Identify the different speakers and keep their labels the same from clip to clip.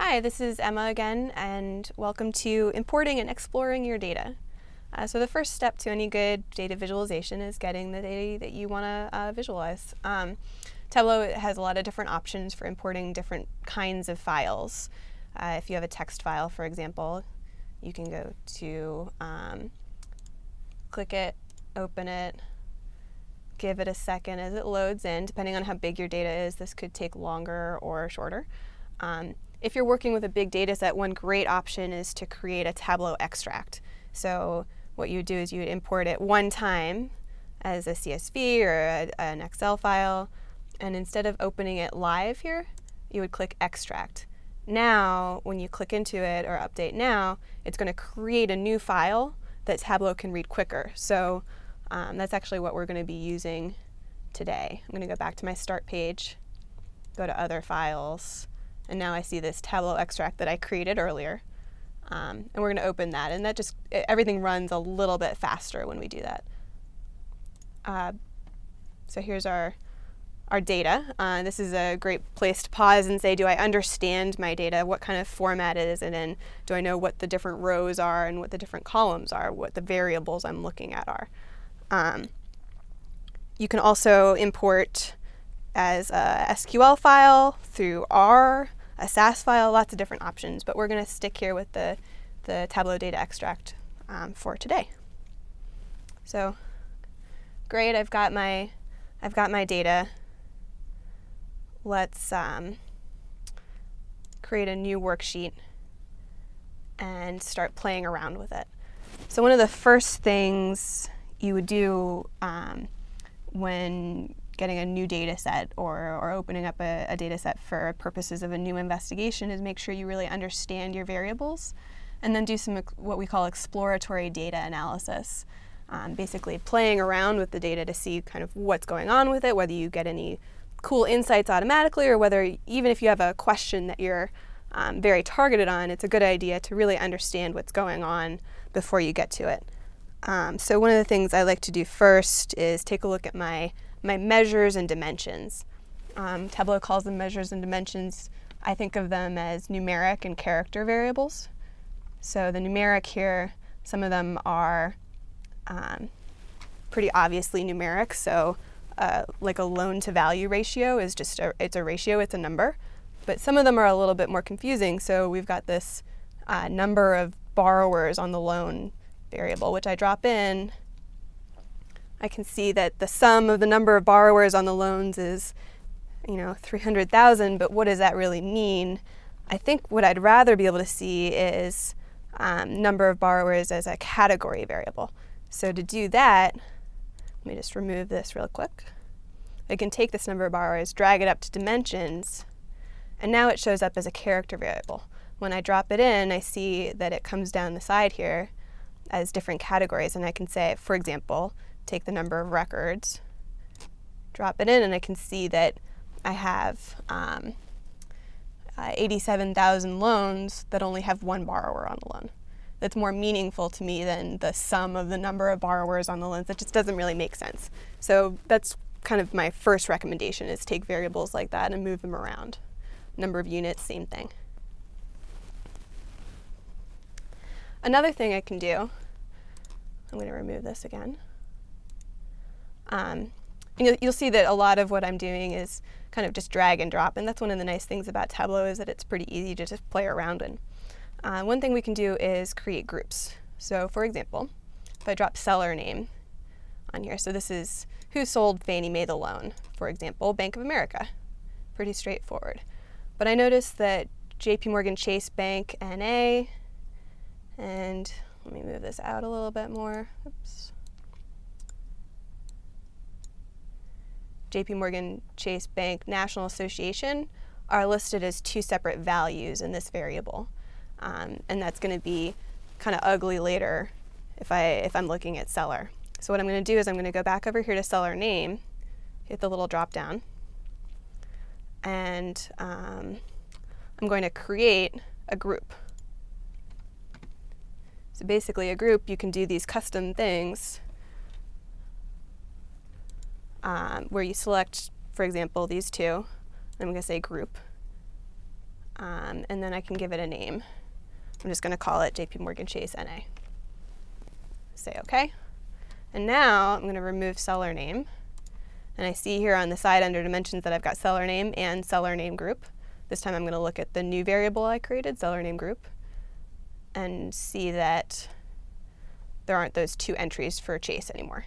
Speaker 1: Hi, this is Emma again, and welcome to importing and exploring your data. So the first step to any good data visualization is getting the data that you want to visualize. Tableau has a lot of different options for importing different kinds of files. If you have a text file, for example, you can go to click it, open it, give it a second as it loads in. Depending on how big your data is, this could take longer or shorter. If you're working with a big data set, one great option is to create a Tableau extract. So what you would do is you would import it one time as a CSV or an Excel file, and instead of opening it live here, you would click extract. Now, when you click into it or update now, it's going to create a new file that Tableau can read quicker. So that's actually what we're going to be using today. I'm going to go back to my start page, go to other files, and now I see this Tableau extract that I created earlier. And we're going to open that, and that just, everything runs a little bit faster when we do that. So here's our data. This is a great place to pause and say, do I understand my data? What kind of format is it in? Do I know what the different rows are and what the different columns are, what the variables I'm looking at are? You can also import as a SQL file through R, a SAS file, lots of different options, but we're going to stick here with the Tableau data extract for today. So great, I've got my data. Let's create a new worksheet and start playing around with it. So one of the first things you would do when getting a new data set or opening up a data set for purposes of a new investigation is make sure you really understand your variables, and then do some what we call exploratory data analysis. Basically playing around with the data to see kind of what's going on with it, whether you get any cool insights automatically, or whether even if you have a question that you're very targeted on, it's a good idea to really understand what's going on before you get to it. So one of the things I like to do first is take a look at my measures and dimensions. Tableau calls them measures and dimensions. I think of them as numeric and character variables. So the numeric here, some of them are pretty obviously numeric. So like a loan to value ratio is just it's a ratio, it's a number. But some of them are a little bit more confusing. So we've got this number of borrowers on the loan variable, which I drop in. I can see that the sum of the number of borrowers on the loans is, 300,000, but what does that really mean? I think what I'd rather be able to see is number of borrowers as a category variable. So to do that, let me just remove this real quick. I can take this number of borrowers, drag it up to dimensions, and now it shows up as a character variable. When I drop it in, I see that it comes down the side here as different categories, and I can say, for example, take the number of records, drop it in, and I can see that I have 87,000 loans that only have one borrower on the loan. That's more meaningful to me than the sum of the number of borrowers on the loans. That just doesn't really make sense. So that's kind of my first recommendation, is take variables like that and move them around. Number of units, same thing. Another thing I can do, I'm going to remove this again. You'll see that a lot of what I'm doing is kind of just drag and drop, and that's one of the nice things about Tableau, is that it's pretty easy to just play around in. One thing we can do is create groups. So for example, if I drop seller name on here, so this is who sold Fannie Mae the loan, for example, Bank of America. Pretty straightforward. But I noticed that JP Morgan Chase Bank NA, and let me move this out a little bit more. Oops. JP Morgan Chase Bank National Association are listed as two separate values in this variable. And that's going to be kind of ugly later if I'm looking at seller. So what I'm going to do is I'm going to go back over here to seller name, hit the little drop down, and I'm going to create a group. So basically a group, you can do these custom things where you select, for example, these two. I'm going to say group. and then I can give it a name. I'm just going to call it JP Morgan Chase NA. Say OK. And now I'm going to remove seller name. And I see here on the side under dimensions that I've got seller name and seller name group. This time I'm going to look at the new variable I created, seller name group, and see that there aren't those two entries for Chase anymore.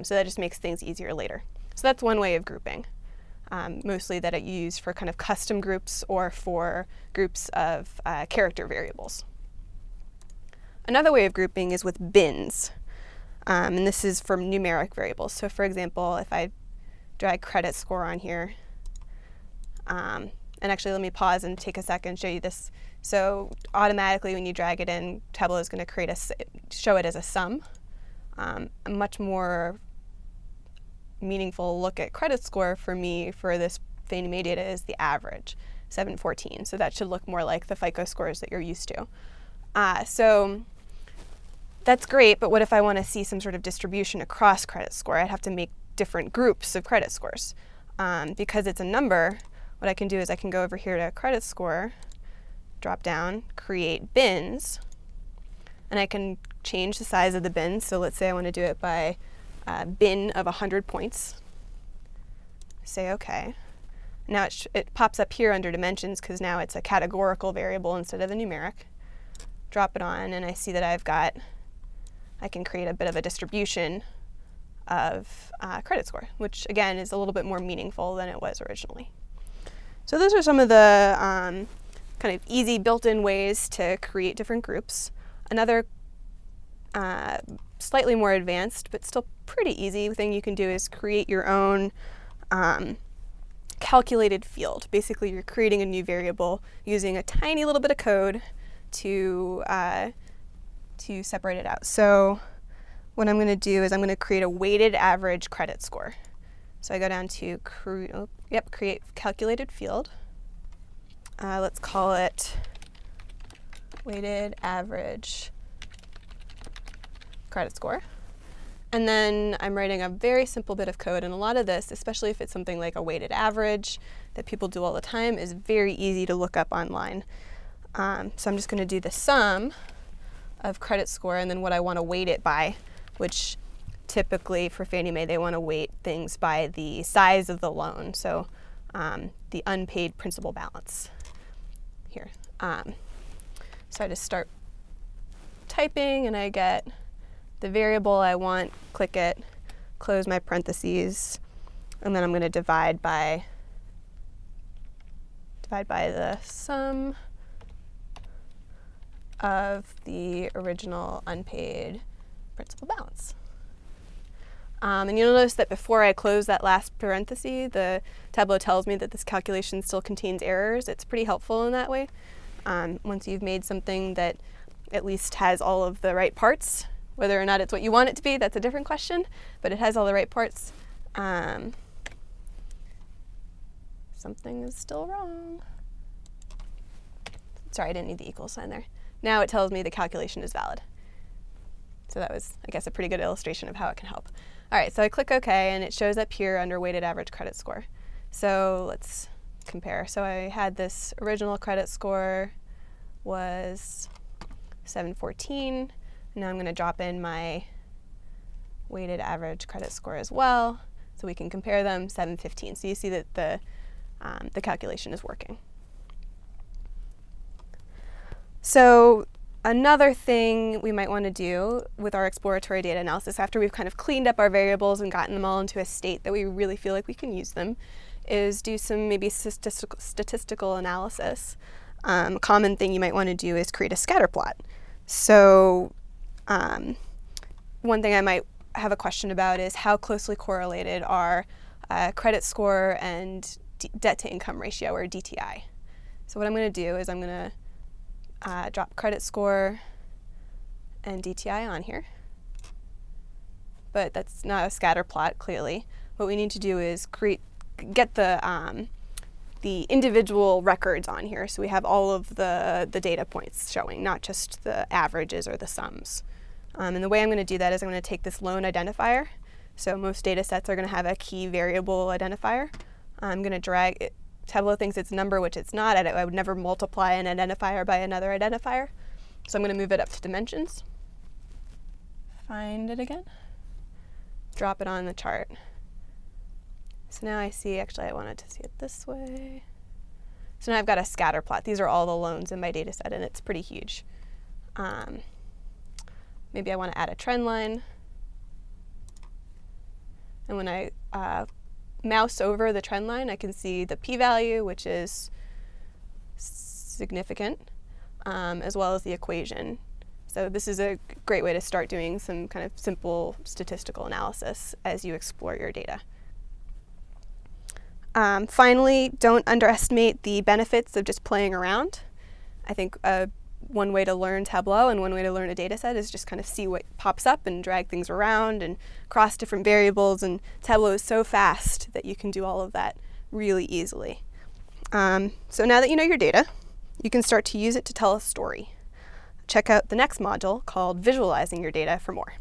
Speaker 1: So that just makes things easier later. So that's one way of grouping, mostly that I use for kind of custom groups or for groups of character variables. Another way of grouping is with bins. And this is for numeric variables. So for example, if I drag credit score on here, and actually let me pause and take a second and show you this. So automatically when you drag it in, Tableau is going to show it as a sum. A much more meaningful look at credit score for me for this Fannie Mae data is the average, 714. So that should look more like the FICO scores that you're used to. So that's great, but what if I want to see some sort of distribution across credit score? I'd have to make different groups of credit scores. Because it's a number, what I can do is I can go over here to credit score, drop down, create bins, and I can change the size of the bin. So let's say I want to do it by bin of 100 points. Say OK. Now it pops up here under dimensions because now it's a categorical variable instead of a numeric. Drop it on, and I see that I can create a bit of a distribution of credit score, which again is a little bit more meaningful than it was originally. So those are some of the kind of easy built-in ways to create different groups. Another slightly more advanced, but still pretty easy thing you can do is create your own calculated field. Basically, you're creating a new variable using a tiny little bit of code to separate it out. So what I'm going to do is I'm going to create a weighted average credit score. So I go down to create calculated field. Let's call it weighted average credit score. And then I'm writing a very simple bit of code. And a lot of this, especially if it's something like a weighted average that people do all the time, is very easy to look up online. So I'm just going to do the sum of credit score and then what I want to weight it by, which typically for Fannie Mae, they want to weight things by the size of the loan. So the unpaid principal balance here. So I just start typing and I get the variable I want, click it, close my parentheses, and then I'm going to divide by the sum of the original unpaid principal balance. And you'll notice that before I close that last parenthesis, the Tableau tells me that this calculation still contains errors. It's pretty helpful in that way. Once you've made something that at least has all of the right parts, whether or not it's what you want it to be, that's a different question, but it has all the right parts. Something is still wrong. Sorry, I didn't need the equal sign there. Now it tells me the calculation is valid. So that was, I guess, a pretty good illustration of how it can help. All right, so I click OK, and it shows up here under weighted average credit score. So let's compare. So I had this original credit score was 714. Now I'm going to drop in my weighted average credit score as well, so we can compare them, 715. So you see that the calculation is working. So another thing we might want to do with our exploratory data analysis, after we've kind of cleaned up our variables and gotten them all into a state that we really feel like we can use them, is do some maybe statistical analysis. A common thing you might want to do is create a scatter plot. So one thing I might have a question about is how closely correlated are credit score and debt to income ratio, or DTI. So what I'm going to do is I'm going to drop credit score and DTI on here. But that's not a scatter plot, clearly. What we need to do is get the individual records on here, so we have all of the data points showing, not just the averages or the sums. And the way I'm going to do that is I'm going to take this loan identifier. So most data sets are going to have a key variable identifier. I'm going to drag it, Tableau thinks it's a number, which it's not. I would never multiply an identifier by another identifier. So I'm going to move it up to dimensions. Find it again. Drop it on the chart. So now I see, actually I wanted to see it this way. So now I've got a scatter plot. These are all the loans in my data set, and it's pretty huge. Maybe I want to add a trend line. And when I mouse over the trend line, I can see the p-value, which is significant, as well as the equation. So this is a great way to start doing some kind of simple statistical analysis as you explore your data. Finally, don't underestimate the benefits of just playing around. I think one way to learn Tableau and one way to learn a data set is just kind of see what pops up and drag things around and cross different variables. And Tableau is so fast that you can do all of that really easily. So now that you know your data, you can start to use it to tell a story. Check out the next module called Visualizing Your Data for more.